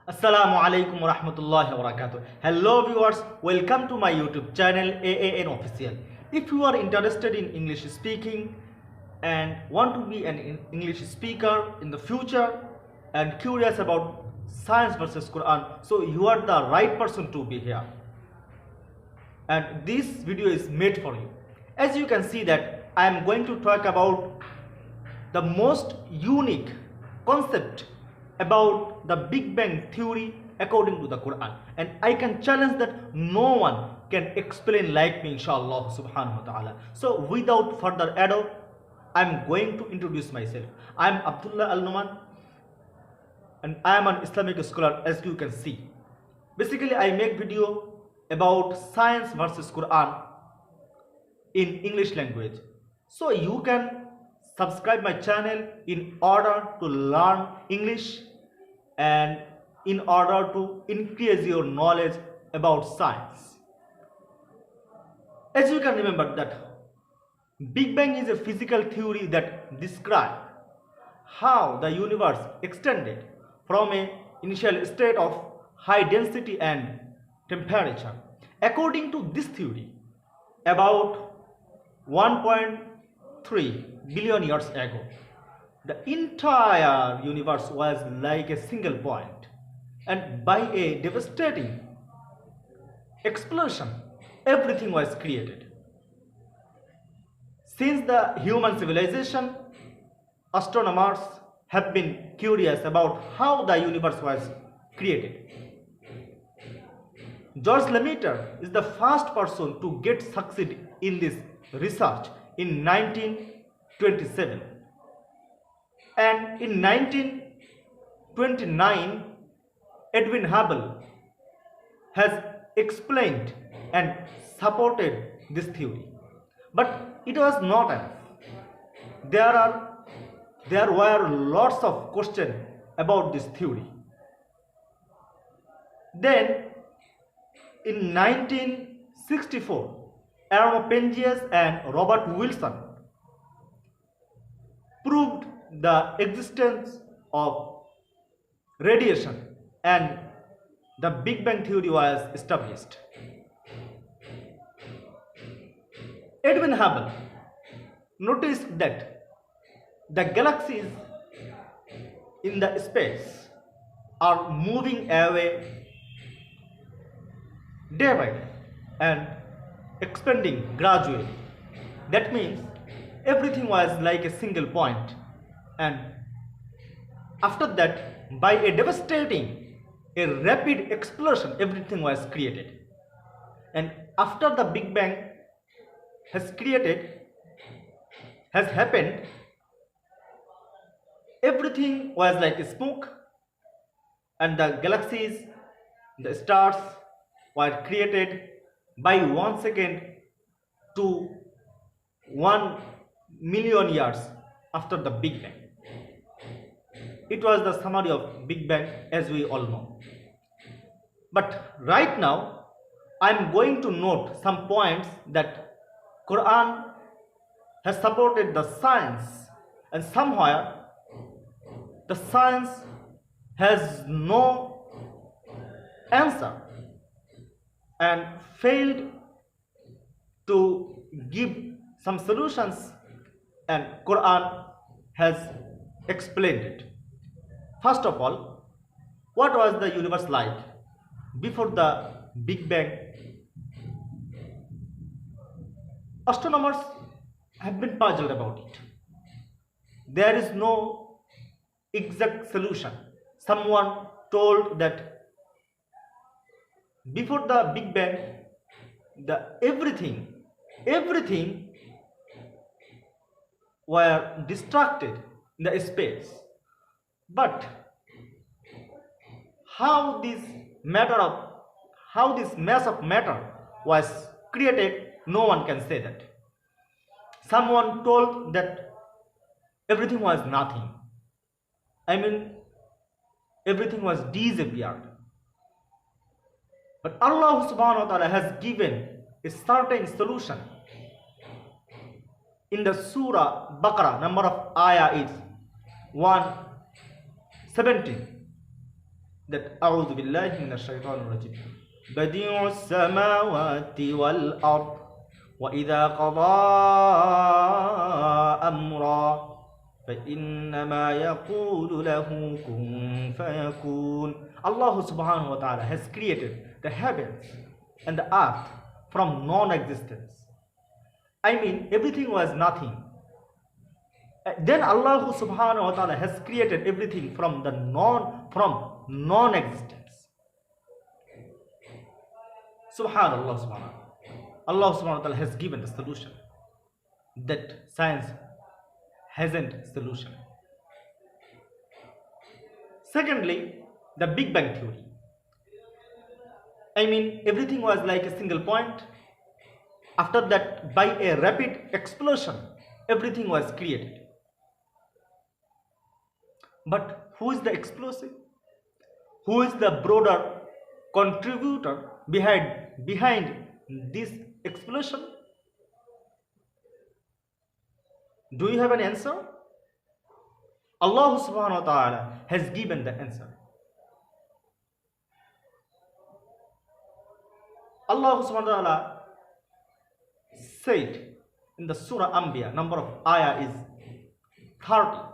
Assalamu alaikum wa rahmatullahi wa barakatuh. Hello viewers, welcome to my YouTube channel AAN Official. If you are interested in English speaking and want to be an English speaker in the future and curious about science versus Quran, so you are the right person to be here. And this video is made for you. As you can see that I am going to talk about the most unique concept about the Big Bang theory according to the Quran, and I can challenge that no one can explain like me, inshallah subhanahu wa ta'ala. So without further ado, I am going to introduce myself. I am Abdullah Al-Numan and I am an Islamic scholar, as you can see. Basically I make video about science versus Quran in English language, so you can subscribe my channel in order to learn English and in order to increase your knowledge about science. As you can remember that Big Bang is a physical theory that describes how the universe extended from an initial state of high density and temperature. According to this theory, about 1.3 billion years ago, the entire universe was like a single point, and by a devastating explosion, everything was created. Since the human civilization, astronomers have been curious about how the universe was created. George Lemaitre is the first person to get succeed in this research in 1927. And in 1929, Edwin Hubble has explained and supported this theory. But it was not enough. There were lots of questions about this theory. Then, in 1964, Aaron Penzias and Robert Wilson proved the existence of radiation, and the Big Bang theory was established. Edwin Hubble noticed that the galaxies in the space are moving away day by day and expanding gradually. That means everything was like a single point, and after that, by a rapid explosion, everything was created. And after the Big Bang has happened, everything was like a smoke, and the galaxies, the stars were created by 1 second to 1 million years after the Big Bang. It was the summary of Big Bang, as we all know. But right now, I am going to note some points that Quran has supported the science, and somewhere the science has no answer and failed to give some solutions, and Quran has explained it. First of all, what was the universe like before the Big Bang? Astronomers have been puzzled about it. There is no exact solution. Someone told that before the Big Bang, everything were distracted in the space. But how this mass of matter was created, no one can say that. Someone told that everything was nothing. I mean, everything was disappeared. But Allah subhanahu wa ta'ala has given a certain solution. In the Surah Baqarah, number of ayah is 117. that أعوذ بالله من الشيطان الرجيم بديع السماوات والأرض وإذا قضى أمرا فإنما يقول له كن فيكون. Allah subhanahu wa ta'ala has created the heavens and the earth from non-existence. I mean, everything was nothing. Then Allah subhanahu wa ta'ala has created everything from non-existence. Subhanallah subhanahu. Allah subhanahu wa ta'ala has given the solution that science hasn't solution. Secondly, the Big Bang theory. I mean, everything was like a single point. After that, by a rapid explosion, everything was created. But who is the explosive? Who is the broader contributor behind this explosion? Do you have an answer? Allah subhanahu wa ta'ala has given the answer. Allah subhanahu wa ta'ala said in the Surah Anbiya, number of ayah is 30.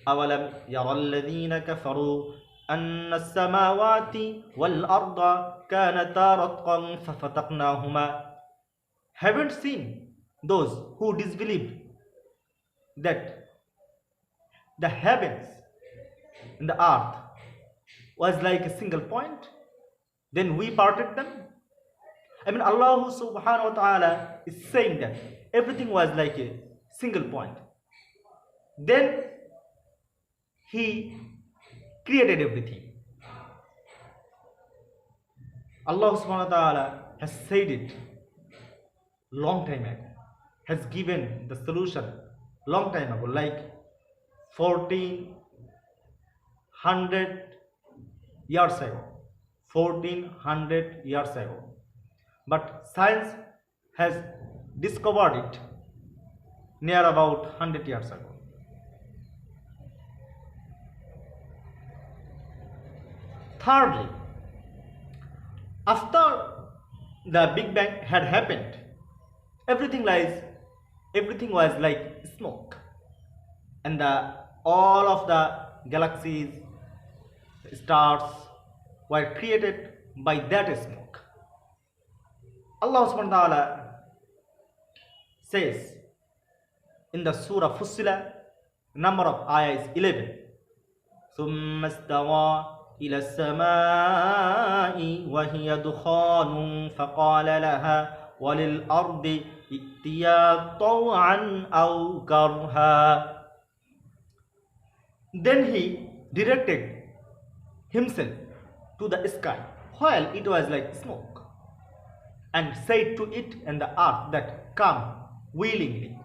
أَوَلَمْ يَرَى الَّذِينَ كَفَرُوا أَنَّ السَّمَاوَاتِ وَالْأَرْضَ كَانَتَا رَتْقًا فَفَتَقْنَاهُمَا. Haven't seen those who disbelieved that the heavens and the earth was like a single point, then we parted them. I mean, Allah subhanahu wa ta'ala is saying that everything was like a single point. Then He created everything. Allah subhanahu wa ta'ala has said it long time ago, has given the solution long time ago, like 1400 years ago. 1400 years ago. But science has discovered it near about 100 years ago. Thirdly, after the Big Bang had happened, everything was like smoke, and all of the galaxies, stars were created by that smoke. Allah subhanahu wa ta'ala says in the Surah Fussila, number of ayah is 11. ثم استوى إلى السماء وهي دخان فقال لها وللأرض ائتيا طوعا أو كرها. Then He directed Himself to the sky while it was like smoke, and said to it and the earth that come willingly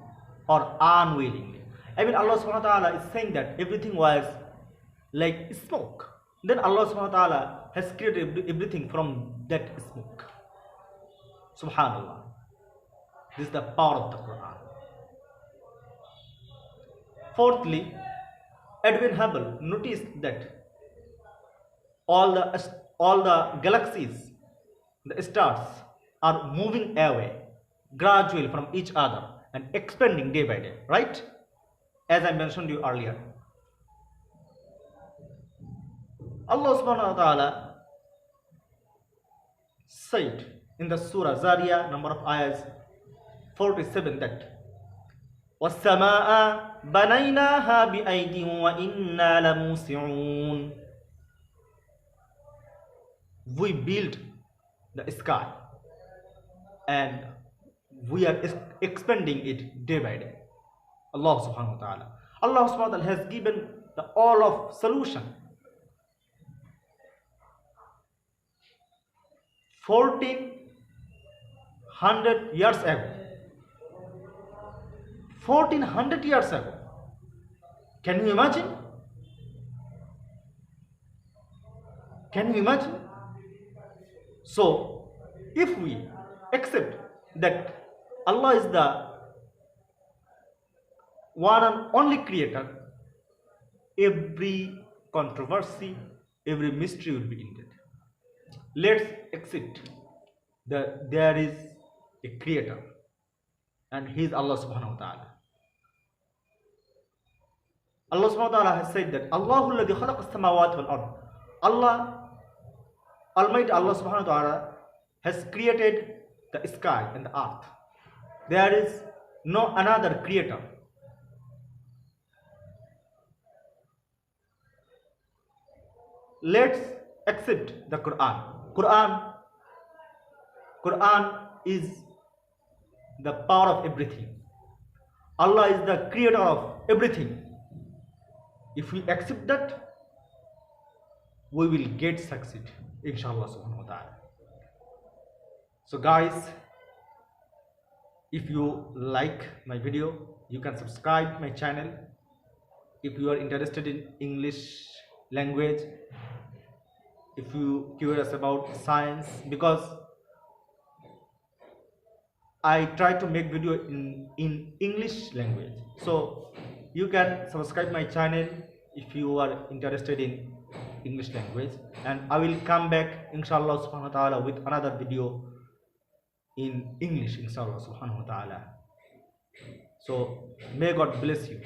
or unwillingly. I mean, Allah subhanahu wa ta'ala is saying that everything was like smoke. Then Allah subhanahu wa ta'ala has created everything from that smoke. Subhanallah. This is the power of the Quran. Fourthly, Edwin Hubble noticed that all the galaxies, the stars, are moving away gradually from each other and expanding day by day, right? As I mentioned you earlier. Allah subhanahu wa ta'ala said in the Surah Zariyah, number of ayahs 47, that وَالسَّمَاءَ بَنَيْنَاهَا بِأَيْدٍ وَإِنَّا لَمُوسِعُونَ. We built the sky and we are expanding it day by day. Allah subhanahu wa ta'ala. Allah subhanahu wa ta'ala has given the all of solution. 1400 years ago. 1400 years ago. Can you imagine? Can you imagine? So, if we accept that Allah is the one and only creator, every controversy, every mystery will be ended. Let's accept that there is a creator, and he is Allah subhanahu wa ta'ala. Allah subhanahu wa ta'ala has said that Allahu alladhi khalaqa as-samawati wal ard. Allah, Almighty Allah subhanahu wa ta'ala has created the sky and the earth. There is no another creator. Let's accept the Quran. Quran is the power of everything. Allah is the creator of everything. If we accept that, we will get succeed, inshallah subhanahu wa ta'ala. So guys, if you like my video, you can subscribe my channel. If you are interested in English language, if you curious about science, because I try to make video in English language, so you can subscribe my channel if you are interested in English language, and I will come back inshallah subhanahu wa ta'ala with another video in English inshallah subhanahu wa ta'ala. So may God bless you.